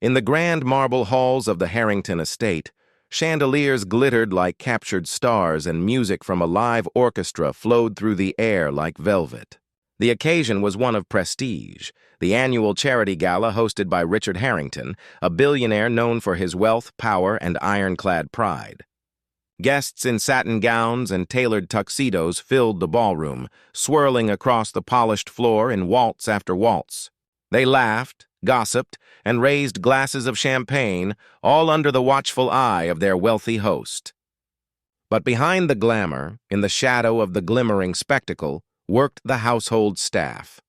In the grand marble halls of the Harrington estate, chandeliers glittered like captured stars and music from a live orchestra flowed through the air like velvet. The occasion was one of prestige, the annual charity gala hosted by Richard Harrington, a billionaire known for his wealth, power, and ironclad pride. Guests in satin gowns and tailored tuxedos filled the ballroom, swirling across the polished floor in waltz after waltz. They laughed, gossiped, and raised glasses of champagne, all under the watchful eye of their wealthy host. But behind the glamour, in the shadow of the glimmering spectacle, worked the household staff.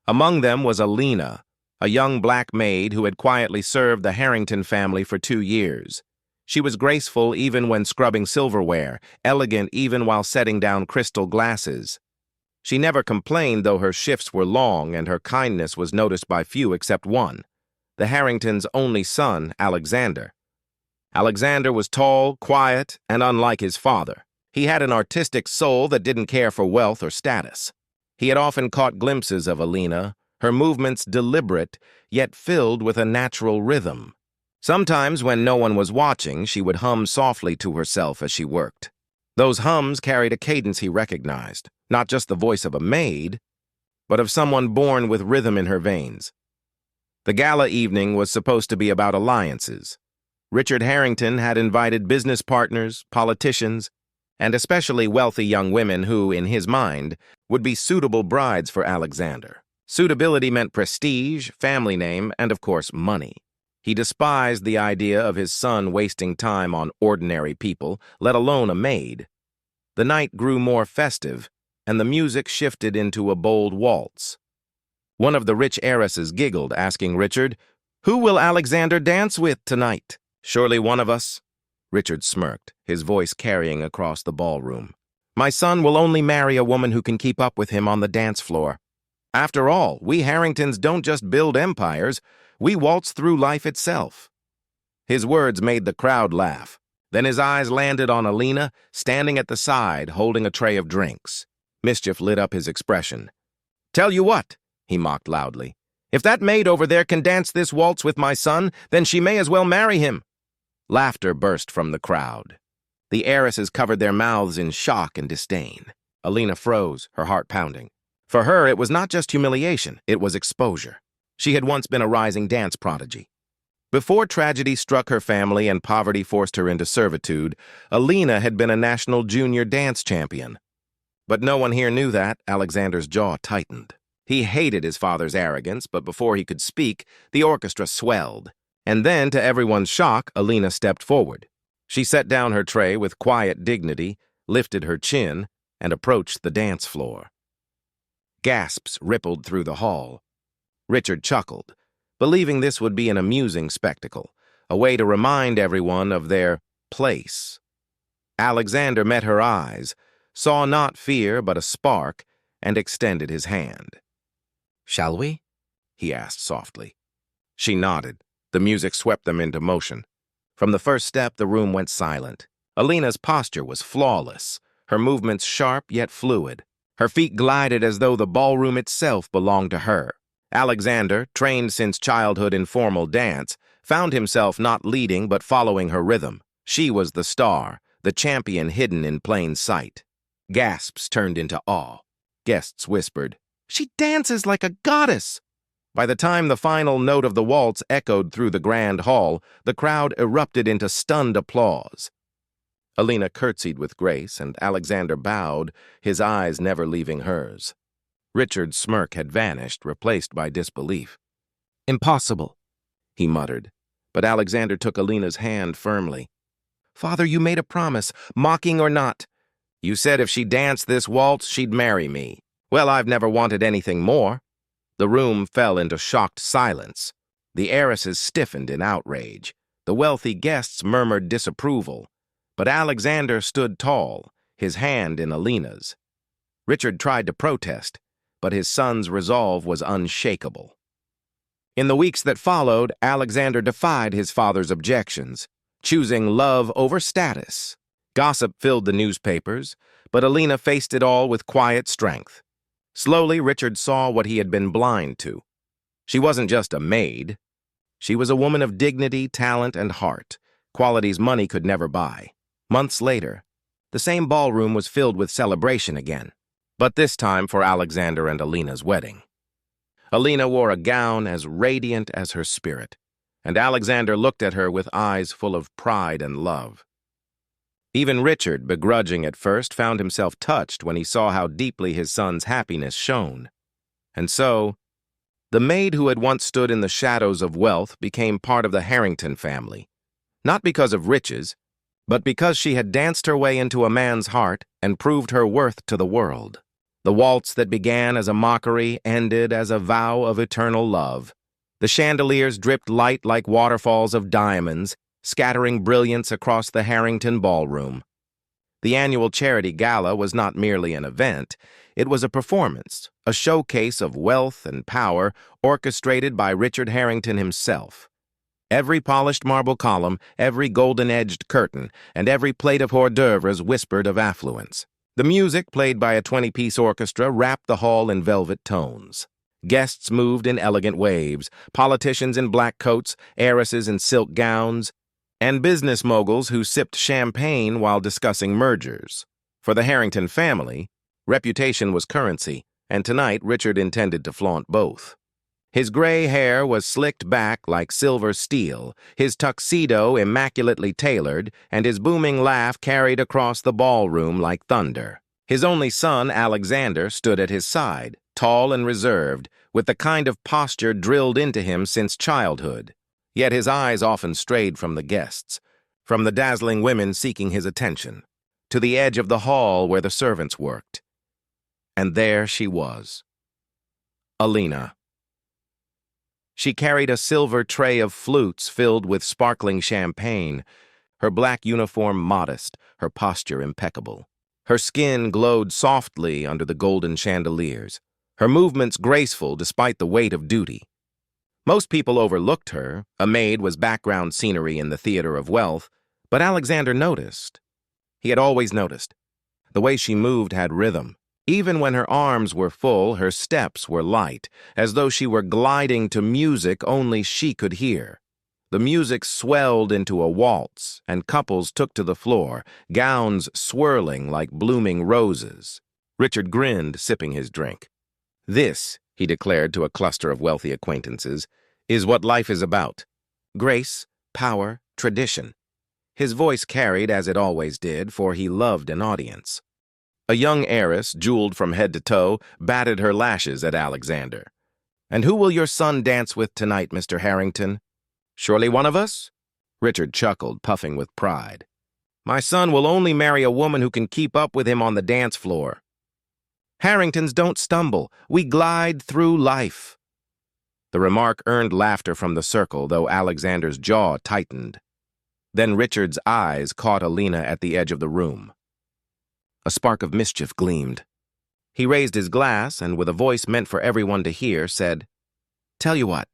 Among them was Alina, a young black maid who had quietly served the Harrington family for 2 years. She was graceful even when scrubbing silverware, elegant even while setting down crystal glasses. She never complained, though her shifts were long and her kindness was noticed by few except one, the Harringtons' only son, Alexander. Alexander was tall, quiet, and unlike his father. He had an artistic soul that didn't care for wealth or status. He had often caught glimpses of Alina, her movements deliberate, yet filled with a natural rhythm. Sometimes, when no one was watching, she would hum softly to herself as she worked. Those hums carried a cadence he recognized, not just the voice of a maid, but of someone born with rhythm in her veins. The gala evening was supposed to be about alliances. Richard Harrington had invited business partners, politicians, and especially wealthy young women who, in his mind, would be suitable brides for Alexander. Suitability meant prestige, family name, and of course money. He despised the idea of his son wasting time on ordinary people, let alone a maid. The night grew more festive, and the music shifted into a bold waltz. One of the rich heiresses giggled, asking Richard, "Who will Alexander dance with tonight?" "Surely one of us," Richard smirked, his voice carrying across the ballroom. "My son will only marry a woman who can keep up with him on the dance floor. After all, we Harringtons don't just build empires, we waltz through life itself." His words made the crowd laugh. Then his eyes landed on Alina, standing at the side, holding a tray of drinks. Mischief lit up his expression. "Tell you what," he mocked loudly. "If that maid over there can dance this waltz with my son, then she may as well marry him." Laughter burst from the crowd. The heiresses covered their mouths in shock and disdain. Alina froze, her heart pounding. For her, it was not just humiliation, it was exposure. She had once been a rising dance prodigy. Before tragedy struck her family and poverty forced her into servitude, Alina had been a national junior dance champion. But no one here knew that. Alexander's jaw tightened. He hated his father's arrogance, but before he could speak, the orchestra swelled. And then, to everyone's shock, Alina stepped forward. She set down her tray with quiet dignity, lifted her chin, and approached the dance floor. Gasps rippled through the hall. Richard chuckled, believing this would be an amusing spectacle, a way to remind everyone of their place. Alexander met her eyes, saw not fear but a spark, and extended his hand. "Shall we?" he asked softly. She nodded. The music swept them into motion. From the first step, the room went silent. Alina's posture was flawless, her movements sharp yet fluid. Her feet glided as though the ballroom itself belonged to her. Alexander, trained since childhood in formal dance, found himself not leading but following her rhythm. She was the star, the champion hidden in plain sight. Gasps turned into awe. Guests whispered, "She dances like a goddess!" By the time the final note of the waltz echoed through the grand hall, the crowd erupted into stunned applause. Alina curtsied with grace, and Alexander bowed, his eyes never leaving hers. Richard's smirk had vanished, replaced by disbelief. "Impossible," he muttered, but Alexander took Alina's hand firmly. "Father, you made a promise, mocking or not. You said if she danced this waltz, she'd marry me. Well, I've never wanted anything more." The room fell into shocked silence. The heiresses stiffened in outrage. The wealthy guests murmured disapproval. But Alexander stood tall, his hand in Alina's. Richard tried to protest, but his son's resolve was unshakable. In the weeks that followed, Alexander defied his father's objections, choosing love over status. Gossip filled the newspapers, but Alina faced it all with quiet strength. Slowly, Richard saw what he had been blind to. She wasn't just a maid. She was a woman of dignity, talent, and heart, qualities money could never buy. Months later, the same ballroom was filled with celebration again, but this time for Alexander and Alina's wedding. Alina wore a gown as radiant as her spirit, and Alexander looked at her with eyes full of pride and love. Even Richard, begrudging at first, found himself touched when he saw how deeply his son's happiness shone. And so, the maid who had once stood in the shadows of wealth became part of the Harrington family, not because of riches, but because she had danced her way into a man's heart and proved her worth to the world. The waltz that began as a mockery ended as a vow of eternal love. The chandeliers dripped light like waterfalls of diamonds, scattering brilliance across the Harrington ballroom. The annual charity gala was not merely an event, it was a performance, a showcase of wealth and power orchestrated by Richard Harrington himself. Every polished marble column, every golden-edged curtain, and every plate of hors d'oeuvres whispered of affluence. The music, played by a 20-piece orchestra, wrapped the hall in velvet tones. Guests moved in elegant waves, politicians in black coats, heiresses in silk gowns, and business moguls who sipped champagne while discussing mergers. For the Harrington family, reputation was currency, and tonight Richard intended to flaunt both. His gray hair was slicked back like silver steel, his tuxedo immaculately tailored, and his booming laugh carried across the ballroom like thunder. His only son, Alexander, stood at his side, tall and reserved, with the kind of posture drilled into him since childhood. Yet his eyes often strayed from the guests, from the dazzling women seeking his attention, to the edge of the hall where the servants worked. And there she was, Alina. She carried a silver tray of flutes filled with sparkling champagne, her black uniform modest, her posture impeccable. Her skin glowed softly under the golden chandeliers, her movements graceful despite the weight of duty. Most people overlooked her. A maid was background scenery in the theater of wealth, but Alexander noticed. He had always noticed. The way she moved had rhythm. Even when her arms were full, her steps were light, as though she were gliding to music only she could hear. The music swelled into a waltz, and couples took to the floor, gowns swirling like blooming roses. Richard grinned, sipping his drink. "This," he declared to a cluster of wealthy acquaintances, "is what life is about. Grace, power, tradition." His voice carried, as it always did, for he loved an audience. A young heiress, jeweled from head to toe, batted her lashes at Alexander. "And who will your son dance with tonight, Mr. Harrington? Surely one of us?" Richard chuckled, puffing with pride. "My son will only marry a woman who can keep up with him on the dance floor. Harringtons don't stumble. We glide through life." The remark earned laughter from the circle, though Alexander's jaw tightened. Then Richard's eyes caught Alina at the edge of the room. A spark of mischief gleamed. He raised his glass and, with a voice meant for everyone to hear, said, "Tell you what,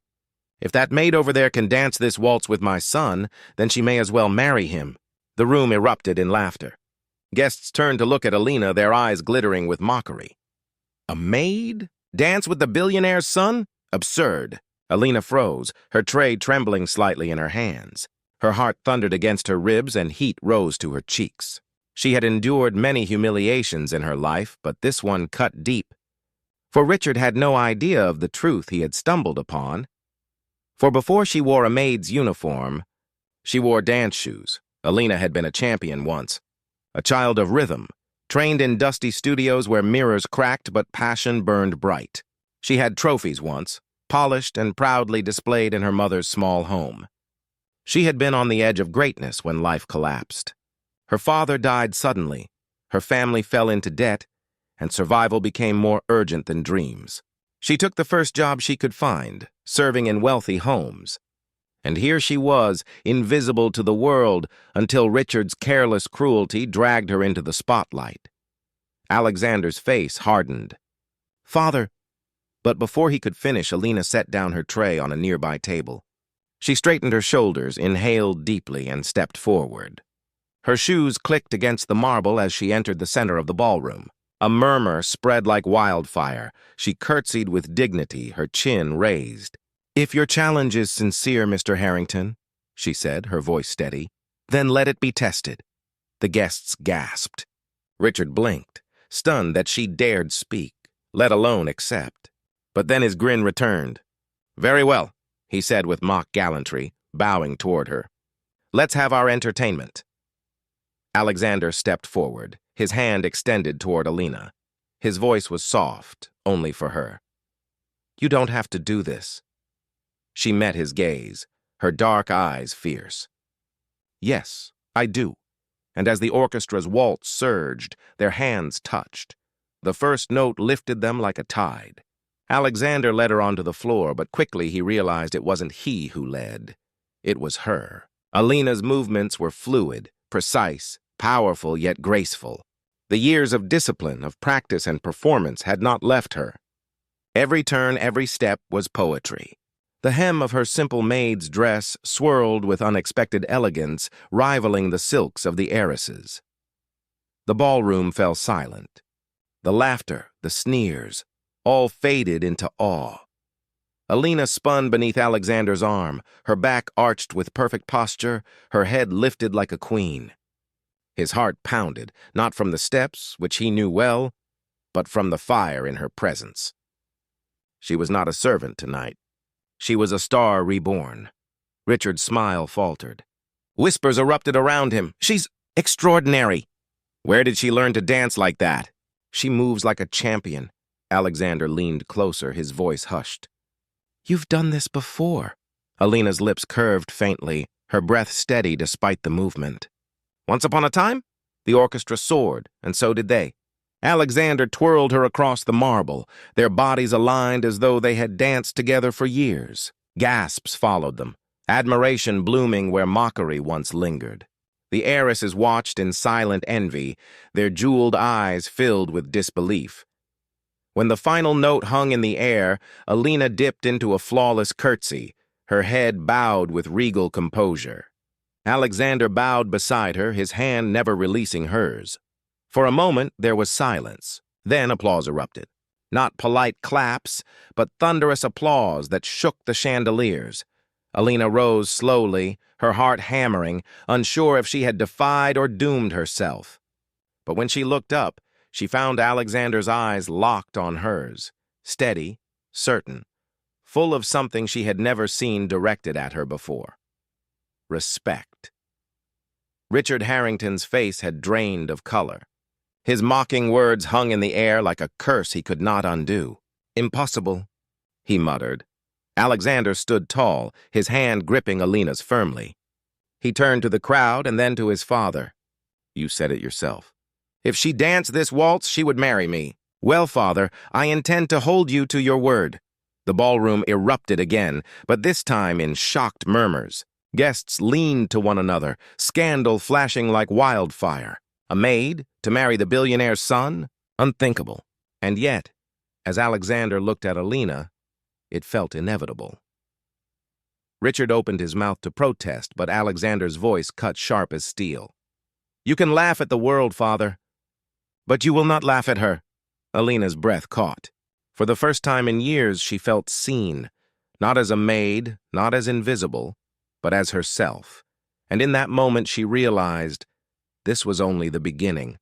if that maid over there can dance this waltz with my son, then she may as well marry him." The room erupted in laughter. Guests turned to look at Alina, their eyes glittering with mockery. A maid? Dance with the billionaire's son? Absurd. Alina froze, her tray trembling slightly in her hands. Her heart thundered against her ribs and heat rose to her cheeks. She had endured many humiliations in her life, but this one cut deep. For Richard had no idea of the truth he had stumbled upon. For before she wore a maid's uniform, she wore dance shoes. Alina had been a champion once, a child of rhythm, trained in dusty studios where mirrors cracked but passion burned bright. She had trophies once, polished and proudly displayed in her mother's small home. She had been on the edge of greatness when life collapsed. Her father died suddenly, her family fell into debt, and survival became more urgent than dreams. She took the first job she could find, serving in wealthy homes. And here she was, invisible to the world, until Richard's careless cruelty dragged her into the spotlight. Alexander's face hardened. "Father," but before he could finish, Alina set down her tray on a nearby table. She straightened her shoulders, inhaled deeply, and stepped forward. Her shoes clicked against the marble as she entered the center of the ballroom. A murmur spread like wildfire. She curtsied with dignity, her chin raised. "If your challenge is sincere, Mr. Harrington," she said, her voice steady, "then let it be tested." The guests gasped. Richard blinked, stunned that she dared speak, let alone accept. But then his grin returned. "Very well," he said with mock gallantry, bowing toward her. "Let's have our entertainment." Alexander stepped forward, his hand extended toward Alina. His voice was soft, only for her. "You don't have to do this." She met his gaze, her dark eyes fierce. "Yes, I do." And as the orchestra's waltz surged, their hands touched. The first note lifted them like a tide. Alexander led her onto the floor, but quickly he realized it wasn't he who led. It was her. Alina's movements were fluid, precise, powerful yet graceful. The years of discipline, of practice and performance had not left her. Every turn, every step was poetry. The hem of her simple maid's dress swirled with unexpected elegance, rivaling the silks of the heiresses. The ballroom fell silent. The laughter, the sneers, all faded into awe. Alina spun beneath Alexander's arm, her back arched with perfect posture, her head lifted like a queen. His heart pounded, not from the steps, which he knew well, but from the fire in her presence. She was not a servant tonight. She was a star reborn. Richard's smile faltered. Whispers erupted around him. "She's extraordinary." "Where did she learn to dance like that?" "She moves like a champion." Alexander leaned closer, his voice hushed. "You've done this before." Alina's lips curved faintly, her breath steady despite the movement. "Once upon a time?" The orchestra soared, and so did they. Alexander twirled her across the marble, their bodies aligned as though they had danced together for years. Gasps followed them, admiration blooming where mockery once lingered. The heiresses watched in silent envy, their jeweled eyes filled with disbelief. When the final note hung in the air, Alina dipped into a flawless curtsy, her head bowed with regal composure. Alexander bowed beside her, his hand never releasing hers. For a moment, there was silence. Then applause erupted. Not polite claps, but thunderous applause that shook the chandeliers. Alina rose slowly, her heart hammering, unsure if she had defied or doomed herself. But when she looked up, she found Alexander's eyes locked on hers, steady, certain, full of something she had never seen directed at her before. Respect. Richard Harrington's face had drained of color. His mocking words hung in the air like a curse he could not undo. "Impossible," he muttered. Alexander stood tall, his hand gripping Alina's firmly. He turned to the crowd and then to his father. "You said it yourself. If she danced this waltz, she would marry me. Well, father, I intend to hold you to your word." The ballroom erupted again, but this time in shocked murmurs. Guests leaned to one another, scandal flashing like wildfire. A maid to marry the billionaire's son? Unthinkable. And yet, as Alexander looked at Alina, it felt inevitable. Richard opened his mouth to protest, but Alexander's voice cut sharp as steel. "You can laugh at the world, father, but you will not laugh at her." Alina's breath caught. For the first time in years, she felt seen, not as a maid, not as invisible, but as herself. And in that moment, she realized this was only the beginning.